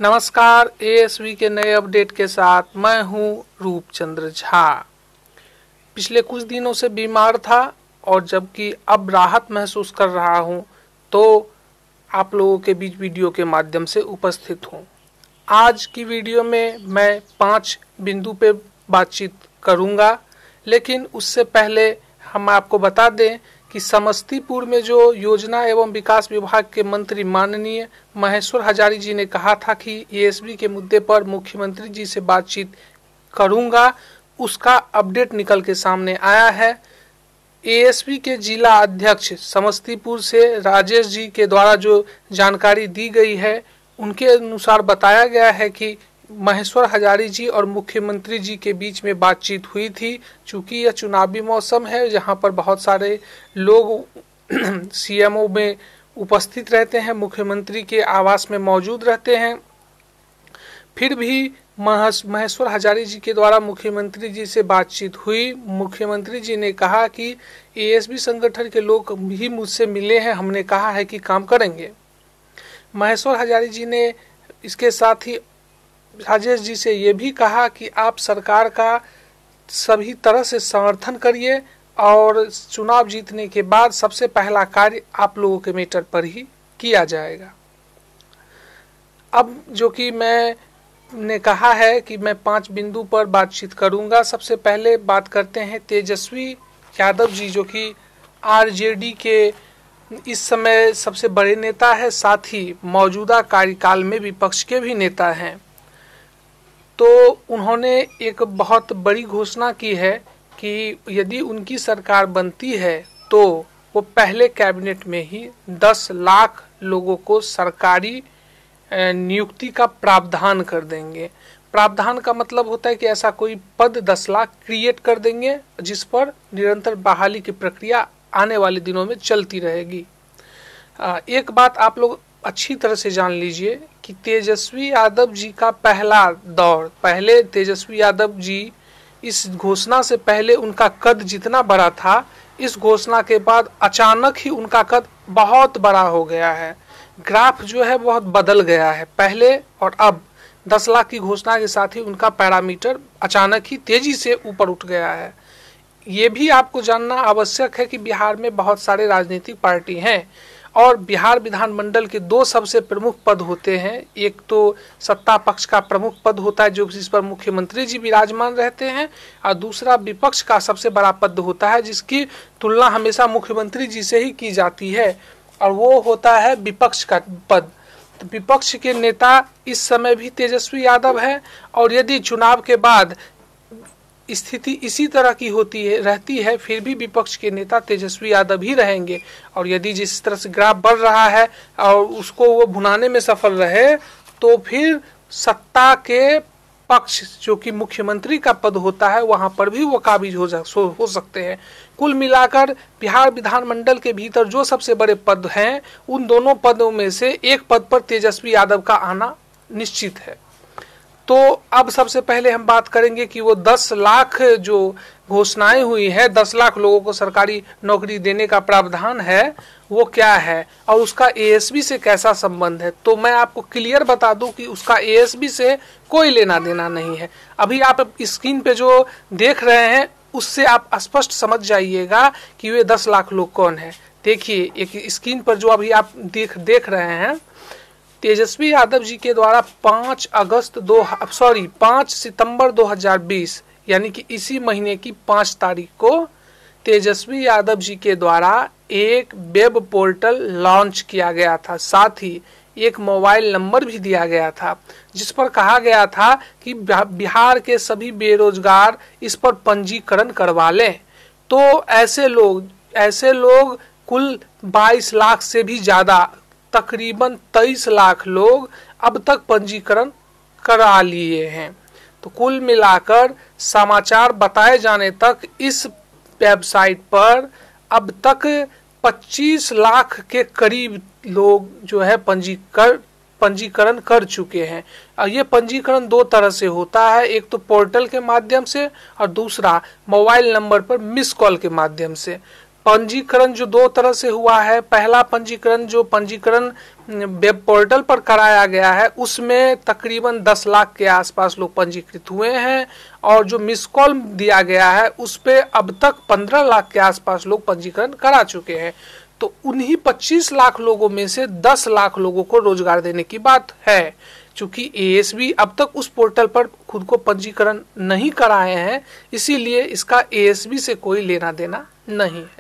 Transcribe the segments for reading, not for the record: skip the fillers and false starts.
नमस्कार, एएसवी के नए अपडेट के साथ मैं हूं रूपचंद्र झा। पिछले कुछ दिनों से बीमार था और जबकि अब राहत महसूस कर रहा हूं, तो आप लोगों के बीच वीडियो के माध्यम से उपस्थित हूं। आज की वीडियो में मैं 5 बिंदु पे बातचीत करूंगा, लेकिन उससे पहले हम आपको बता दें कि समस्तीपुर में जो योजना एवं विकास विभाग के मंत्री माननीय महेश्वर हजारी जी ने कहा था कि एएसबी के मुद्दे पर मुख्यमंत्री जी से बातचीत करूंगा, उसका अपडेट निकल के सामने आया है। एएसबी के जिला अध्यक्ष समस्तीपुर से राजेश जी के द्वारा जो जानकारी दी गई है, उनके अनुसार बताया गया है कि महेश्वर हजारी जी और मुख्यमंत्री जी के बीच में बातचीत हुई थी। चूंकि यह चुनावी मौसम है, जहां पर बहुत सारे लोग सीएमओ में उपस्थित रहते हैं, मुख्यमंत्री के आवास में मौजूद रहते हैं, फिर भी महेश्वर हजारी जी के द्वारा मुख्यमंत्री जी से बातचीत हुई। मुख्यमंत्री जी ने कहा कि एएसबी संगठन के लोग भी मुझसे मिले हैं, हमने कहा है कि काम करेंगे। महेश्वर हजारी जी ने इसके साथ ही राजेश जी से ये भी कहा कि आप सरकार का सभी तरह से समर्थन करिए और चुनाव जीतने के बाद सबसे पहला कार्य आप लोगों के मैटर पर ही किया जाएगा। अब जो कि मैंने कहा है कि मैं 5 बिंदु पर बातचीत करूंगा। सबसे पहले बात करते हैं तेजस्वी यादव जी, जो कि आरजेडी के इस समय सबसे बड़े नेता है, साथ ही मौजूदा कार्यकाल में विपक्ष के भी नेता हैं। तो उन्होंने एक बहुत बड़ी घोषणा की है कि यदि उनकी सरकार बनती है तो वो पहले कैबिनेट में ही 10 लाख लोगों को सरकारी नियुक्ति का प्रावधान कर देंगे। प्रावधान का मतलब होता है कि ऐसा कोई पद 10 लाख क्रिएट कर देंगे, जिस पर निरंतर बहाली की प्रक्रिया आने वाले दिनों में चलती रहेगी। एक बात आप लोग अच्छी तरह से जान लीजिए कि तेजस्वी यादव जी का पहला दौर, पहले तेजस्वी यादव जी इस घोषणा से पहले उनका कद जितना बड़ा था, इस घोषणा के बाद अचानक ही उनका कद बहुत बड़ा हो गया है। ग्राफ जो है बहुत बदल गया है। पहले और अब 10 लाख की घोषणा के साथ ही उनका पैरामीटर अचानक ही तेजी से ऊपर उठ गया है। ये भी आपको जानना आवश्यक है कि बिहार में बहुत सारे राजनीतिक पार्टी हैं और बिहार विधानमंडल के 2 सबसे प्रमुख पद होते हैं। एक तो सत्ता पक्ष का प्रमुख पद होता है, जो जिस पर मुख्यमंत्री जी विराजमान रहते हैं, और दूसरा विपक्ष का सबसे बड़ा पद होता है, जिसकी तुलना हमेशा मुख्यमंत्री जी से ही की जाती है, और वो होता है विपक्ष का पद। तो विपक्ष के नेता इस समय भी तेजस्वी यादव है, और यदि चुनाव के बाद स्थिति इसी तरह की रहती है, फिर भी विपक्ष के नेता तेजस्वी यादव ही रहेंगे। और यदि जिस तरह से ग्राफ बढ़ रहा है और उसको वो भुनाने में सफल रहे, तो फिर सत्ता के पक्ष जो कि मुख्यमंत्री का पद होता है, वहां पर भी वो काबिज हो सकते हैं। कुल मिलाकर बिहार विधानमंडल के भीतर जो सबसे बड़े पद हैं, उन दोनों पदों में से एक पद पर तेजस्वी यादव का आना निश्चित है। तो अब सबसे पहले हम बात करेंगे कि वो 10 लाख जो घोषणाएं हुई है, 10 लाख लोगों को सरकारी नौकरी देने का प्रावधान है, वो क्या है और उसका एएसबी से कैसा संबंध है। तो मैं आपको क्लियर बता दूं कि उसका एएसबी से कोई लेना देना नहीं है। अभी आप स्क्रीन पे जो देख रहे हैं, उससे आप स्पष्ट समझ जाइएगा कि वे 10 लाख लोग कौन है। देखिए, एक स्क्रीन पर जो अभी आप देख रहे हैं, तेजस्वी यादव जी के द्वारा 5 सितंबर 2020 यानी कि इसी महीने की 5 तारीख को तेजस्वी यादव जी के द्वारा एक वेब पोर्टल लॉन्च किया गया था। साथ ही एक मोबाइल नंबर भी दिया गया था, जिस पर कहा गया था कि बिहार के सभी बेरोजगार इस पर पंजीकरण करवा लें। तो ऐसे लोग कुल 22 लाख से भी ज्यादा, तकरीबन 23 लाख लोग अब तक पंजीकरण करा लिए हैं। तो कुल मिलाकर समाचार बताए जाने तक इस वेबसाइट पर अब तक 25 लाख के करीब लोग जो है पंजीकरण कर चुके हैं। और ये पंजीकरण 2 तरह से होता है, एक तो पोर्टल के माध्यम से और दूसरा मोबाइल नंबर पर मिस कॉल के माध्यम से। पंजीकरण जो दो तरह से हुआ है, पहला पंजीकरण जो पंजीकरण वेब पोर्टल पर कराया गया है उसमें तकरीबन 10 लाख के आसपास लोग पंजीकृत हुए हैं, और जो मिस कॉल दिया गया है उस पे अब तक 15 लाख के आसपास लोग पंजीकरण करा चुके हैं। तो उन्हीं 25 लाख लोगों में से 10 लाख लोगों को रोजगार देने की बात है। चूंकि एएसबी अब तक उस पोर्टल पर खुद को पंजीकरण नहीं कराए हैं, इसीलिए इसका एएसबी से कोई लेना देना नहीं है।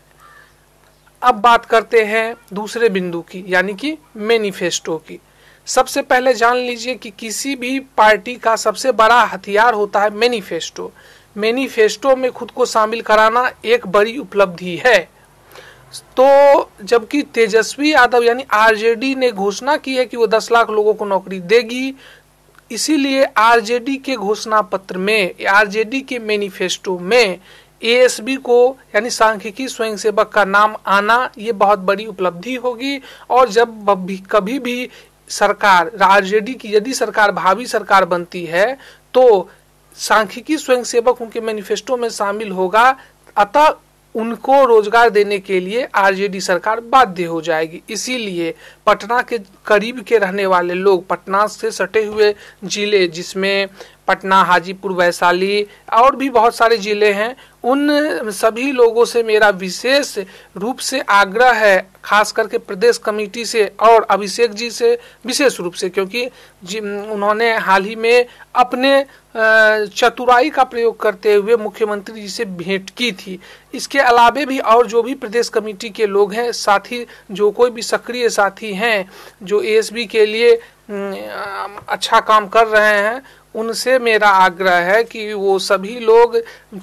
अब बात करते हैं दूसरे बिंदु की, यानी कि मैनिफेस्टो की। सबसे पहले जान लीजिए कि किसी भी पार्टी का सबसे बड़ा हथियार होता है मैनिफेस्टो। मैनिफेस्टो में खुद को शामिल कराना एक बड़ी उपलब्धि है। तो जबकि तेजस्वी यादव यानी आरजेडी ने घोषणा की है कि वो 10 लाख लोगों को नौकरी देगी, इसीलिए आरजेडी के घोषणा पत्र में, आरजेडी के मैनिफेस्टो में एएसबी को यानी सांख्यिकी स्वयंसेवक का नाम आना ये बहुत बड़ी उपलब्धि होगी। और जब कभी भी सरकार, आरजेडी की यदि सरकार भावी सरकार बनती है तो सांख्यिकी स्वयंसेवक उनके मैनिफेस्टो में शामिल होगा, अतः उनको रोजगार देने के लिए आरजेडी सरकार बाध्य हो जाएगी। इसीलिए पटना के करीब के रहने वाले लोग, पटना से सटे हुए जिले जिसमें पटना, हाजीपुर, वैशाली और भी बहुत सारे जिले हैं, उन सभी लोगों से मेरा विशेष रूप से आग्रह है, खास करके प्रदेश कमेटी से और अभिषेक जी से विशेष रूप से, क्योंकि उन्होंने हाल ही में अपने चतुराई का प्रयोग करते हुए मुख्यमंत्री जी से भेंट की थी। इसके अलावे भी और जो भी प्रदेश कमेटी के लोग हैं, साथी जो कोई भी सक्रिय साथी हैं जो एएसबी के लिए अच्छा काम कर रहे हैं, उनसे मेरा आग्रह है कि वो सभी लोग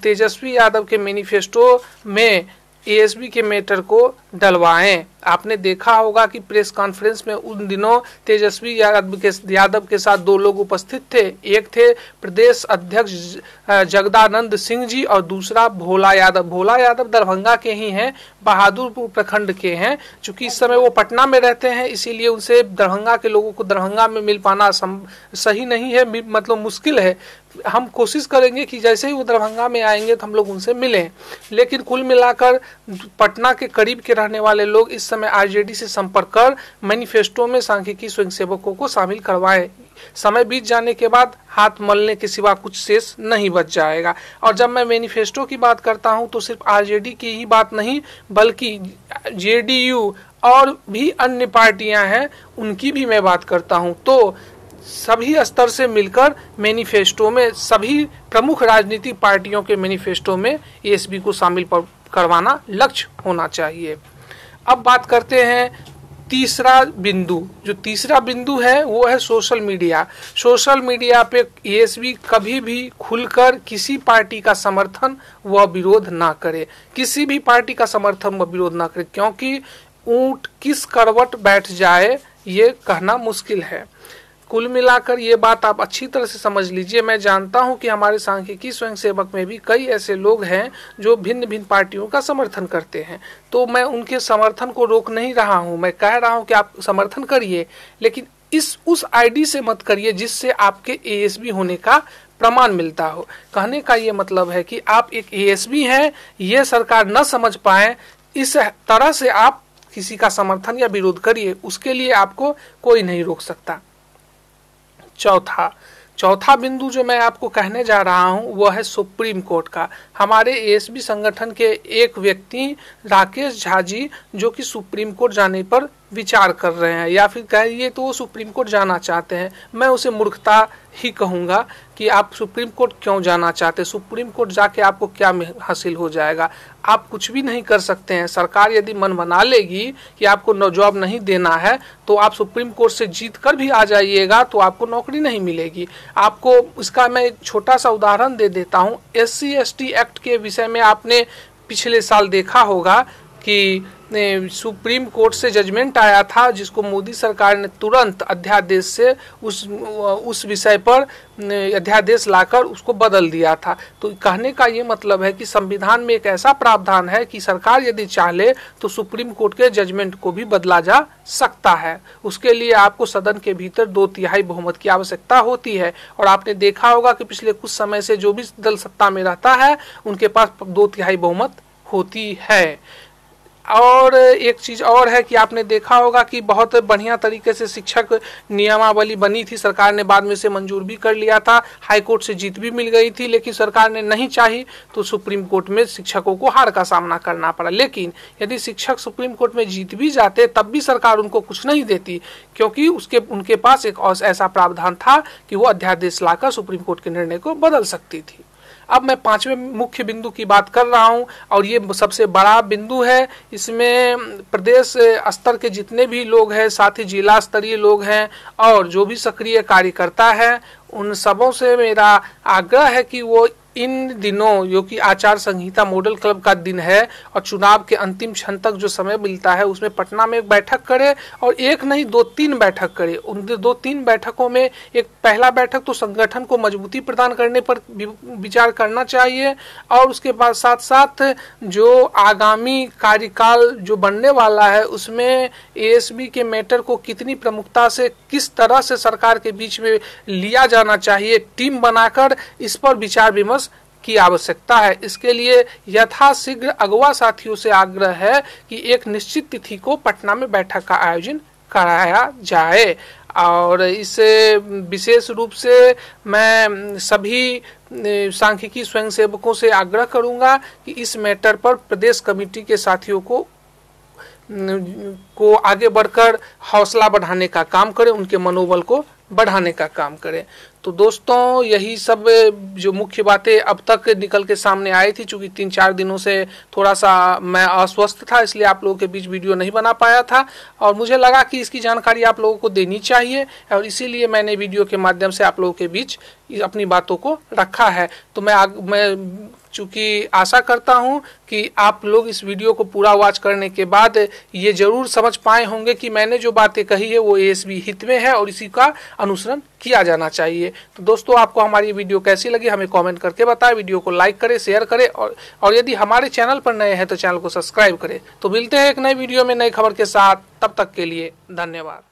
तेजस्वी यादव के मैनिफेस्टो में एएसबी के मैटर को डलवाएं। आपने देखा होगा कि प्रेस कॉन्फ्रेंस में उन दिनों तेजस्वी यादव के साथ दो लोग उपस्थित थे। एक थे प्रदेश अध्यक्ष जगदानंद सिंह जी और दूसरा भोला यादव। भोला यादव दरभंगा के ही हैं, बहादुरपुर प्रखंड के हैं। चूंकि इस समय वो पटना में रहते हैं, इसीलिए उनसे दरभंगा के लोगों को दरभंगा में मिल पाना सही नहीं है, मतलब मुश्किल है। हम कोशिश करेंगे कि जैसे ही वो दरभंगा में आएंगे तो हम लोग उनसे मिलें। लेकिन कुल मिलाकर पटना के करीब के रहने वाले लोग इस समय आरजेडी से संपर्क कर मैनिफेस्टो में सांख्यिकी स्वयंसेवकों को शामिल करवाएं। समय बीत जाने के बाद हाथ मलने के सिवा कुछ शेष नहीं बच जाएगा। और जब मैं मैनिफेस्टो की बात करता हूं तो सिर्फ आरजेडी की ही बात नहीं, बल्कि जेडीयू और भी अन्य पार्टियां हैं, उनकी भी मैं बात करता हूं। तो सभी स्तर से मिलकर मैनिफेस्टो में, सभी प्रमुख राजनीतिक पार्टियों के मैनिफेस्टो में एएसबी को शामिल करवाना लक्ष्य होना चाहिए। अब बात करते हैं तीसरा बिंदु। जो तीसरा बिंदु है वो है सोशल मीडिया। सोशल मीडिया पे एएसबी कभी भी खुलकर किसी पार्टी का समर्थन व विरोध ना करे, किसी भी पार्टी का समर्थन व विरोध ना करे, क्योंकि ऊंट किस करवट बैठ जाए ये कहना मुश्किल है। कुल मिलाकर ये बात आप अच्छी तरह से समझ लीजिए। मैं जानता हूं कि हमारे सांख्यिकी स्वयंसेवक में भी कई ऐसे लोग हैं जो भिन्न भिन्न पार्टियों का समर्थन करते हैं, तो मैं उनके समर्थन को रोक नहीं रहा हूं। मैं कह रहा हूं कि आप समर्थन करिए, लेकिन उस आईडी से मत करिए जिससे आपके एएसबी होने का प्रमाण मिलता हो। कहने का ये मतलब है कि आप एक एएसबी हैं, ये सरकार न समझ पाए, इस तरह से आप किसी का समर्थन या विरोध करिए, उसके लिए आपको कोई नहीं रोक सकता। चौथा बिंदु जो मैं आपको कहने जा रहा हूं वह है सुप्रीम कोर्ट का। हमारे एएसबी संगठन के एक व्यक्ति राकेश झा जी, जो कि सुप्रीम कोर्ट जाने पर विचार कर रहे हैं, या फिर कहिए तो वो सुप्रीम कोर्ट जाना चाहते हैं। मैं उसे मूर्खता ही कहूंगा कि आप सुप्रीम कोर्ट क्यों जाना चाहते हैं। सुप्रीम कोर्ट जाके आपको क्या हासिल हो जाएगा? आप कुछ भी नहीं कर सकते हैं। सरकार यदि मन बना लेगी कि आपको जॉब नहीं देना है तो आप सुप्रीम कोर्ट से जीत कर भी आ जाइएगा तो आपको नौकरी नहीं मिलेगी। आपको इसका मैं एक छोटा सा उदाहरण दे देता हूँ। SC/ST एक्ट के विषय में आपने पिछले साल देखा होगा कि सुप्रीम कोर्ट से जजमेंट आया था, जिसको मोदी सरकार ने तुरंत अध्यादेश से उस विषय पर अध्यादेश लाकर उसको बदल दिया था। तो कहने का ये मतलब है कि संविधान में एक ऐसा प्रावधान है कि सरकार यदि चाहे तो सुप्रीम कोर्ट के जजमेंट को भी बदला जा सकता है। उसके लिए आपको सदन के भीतर 2/3 बहुमत की आवश्यकता होती है। और आपने देखा होगा कि पिछले कुछ समय से जो भी दल सत्ता में रहता है उनके पास 2/3 बहुमत होती है। और एक चीज और है कि आपने देखा होगा कि बहुत बढ़िया तरीके से शिक्षक नियमावली बनी थी, सरकार ने बाद में से मंजूर भी कर लिया था, हाई कोर्ट से जीत भी मिल गई थी, लेकिन सरकार ने नहीं चाही तो सुप्रीम कोर्ट में शिक्षकों को हार का सामना करना पड़ा। लेकिन यदि शिक्षक सुप्रीम कोर्ट में जीत भी जाते तब भी सरकार उनको कुछ नहीं देती, क्योंकि उनके पास एक ऐसा प्रावधान था कि वो अध्यादेश लाकर सुप्रीम कोर्ट के निर्णय को बदल सकती थी। अब मैं 5वें मुख्य बिंदु की बात कर रहा हूं और ये सबसे बड़ा बिंदु है। इसमें प्रदेश स्तर के जितने भी लोग हैं, साथ ही जिला स्तरीय लोग हैं और जो भी सक्रिय कार्यकर्ता है, उन सबों से मेरा आग्रह है कि वो इन दिनों, जो कि आचार संहिता मॉडल क्लब का दिन है और चुनाव के अंतिम क्षण तक जो समय मिलता है, उसमें पटना में एक बैठक करे और एक नहीं 2-3 बैठक करे। उन 2-3 बैठकों में एक पहला बैठक तो संगठन को मजबूती प्रदान करने पर विचार करना चाहिए और उसके बाद साथ साथ जो आगामी कार्यकाल जो बनने वाला है उसमें एएसबी के मैटर को कितनी प्रमुखता से, किस तरह से सरकार के बीच में लिया जाना चाहिए, टीम बनाकर इस पर विचार विमर्श की आवश्यकता है। इसके लिए यथाशीघ्र अगवा साथियों से आग्रह है कि एक निश्चित तिथि को पटना में बैठक का आयोजन कराया जाए और इस विशेष रूप से मैं सभी सांख्यिकी स्वयंसेवकों से आग्रह करूंगा कि इस मैटर पर प्रदेश कमेटी के साथियों को आगे बढ़कर हौसला बढ़ाने का काम करें, उनके मनोबल को बढ़ाने का काम करें। तो दोस्तों, यही सब जो मुख्य बातें अब तक निकल के सामने आई थी, चूंकि 3-4 दिनों से थोड़ा सा मैं अस्वस्थ था, इसलिए आप लोगों के बीच वीडियो नहीं बना पाया था और मुझे लगा कि इसकी जानकारी आप लोगों को देनी चाहिए और इसीलिए मैंने वीडियो के माध्यम से आप लोगों के बीच अपनी बातों को रखा है। तो मैं चूंकि आशा करता हूं कि आप लोग इस वीडियो को पूरा वॉच करने के बाद ये जरूर समझ पाए होंगे कि मैंने जो बातें कही है वो एएसबी हित में है और इसी का अनुसरण किया जाना चाहिए। तो दोस्तों, आपको हमारी वीडियो कैसी लगी हमें कमेंट करके बताएं, वीडियो को लाइक करें, शेयर करें और यदि हमारे चैनल पर नए हैं तो चैनल को सब्सक्राइब करें। तो मिलते हैं एक नए वीडियो में नई खबर के साथ, तब तक के लिए धन्यवाद।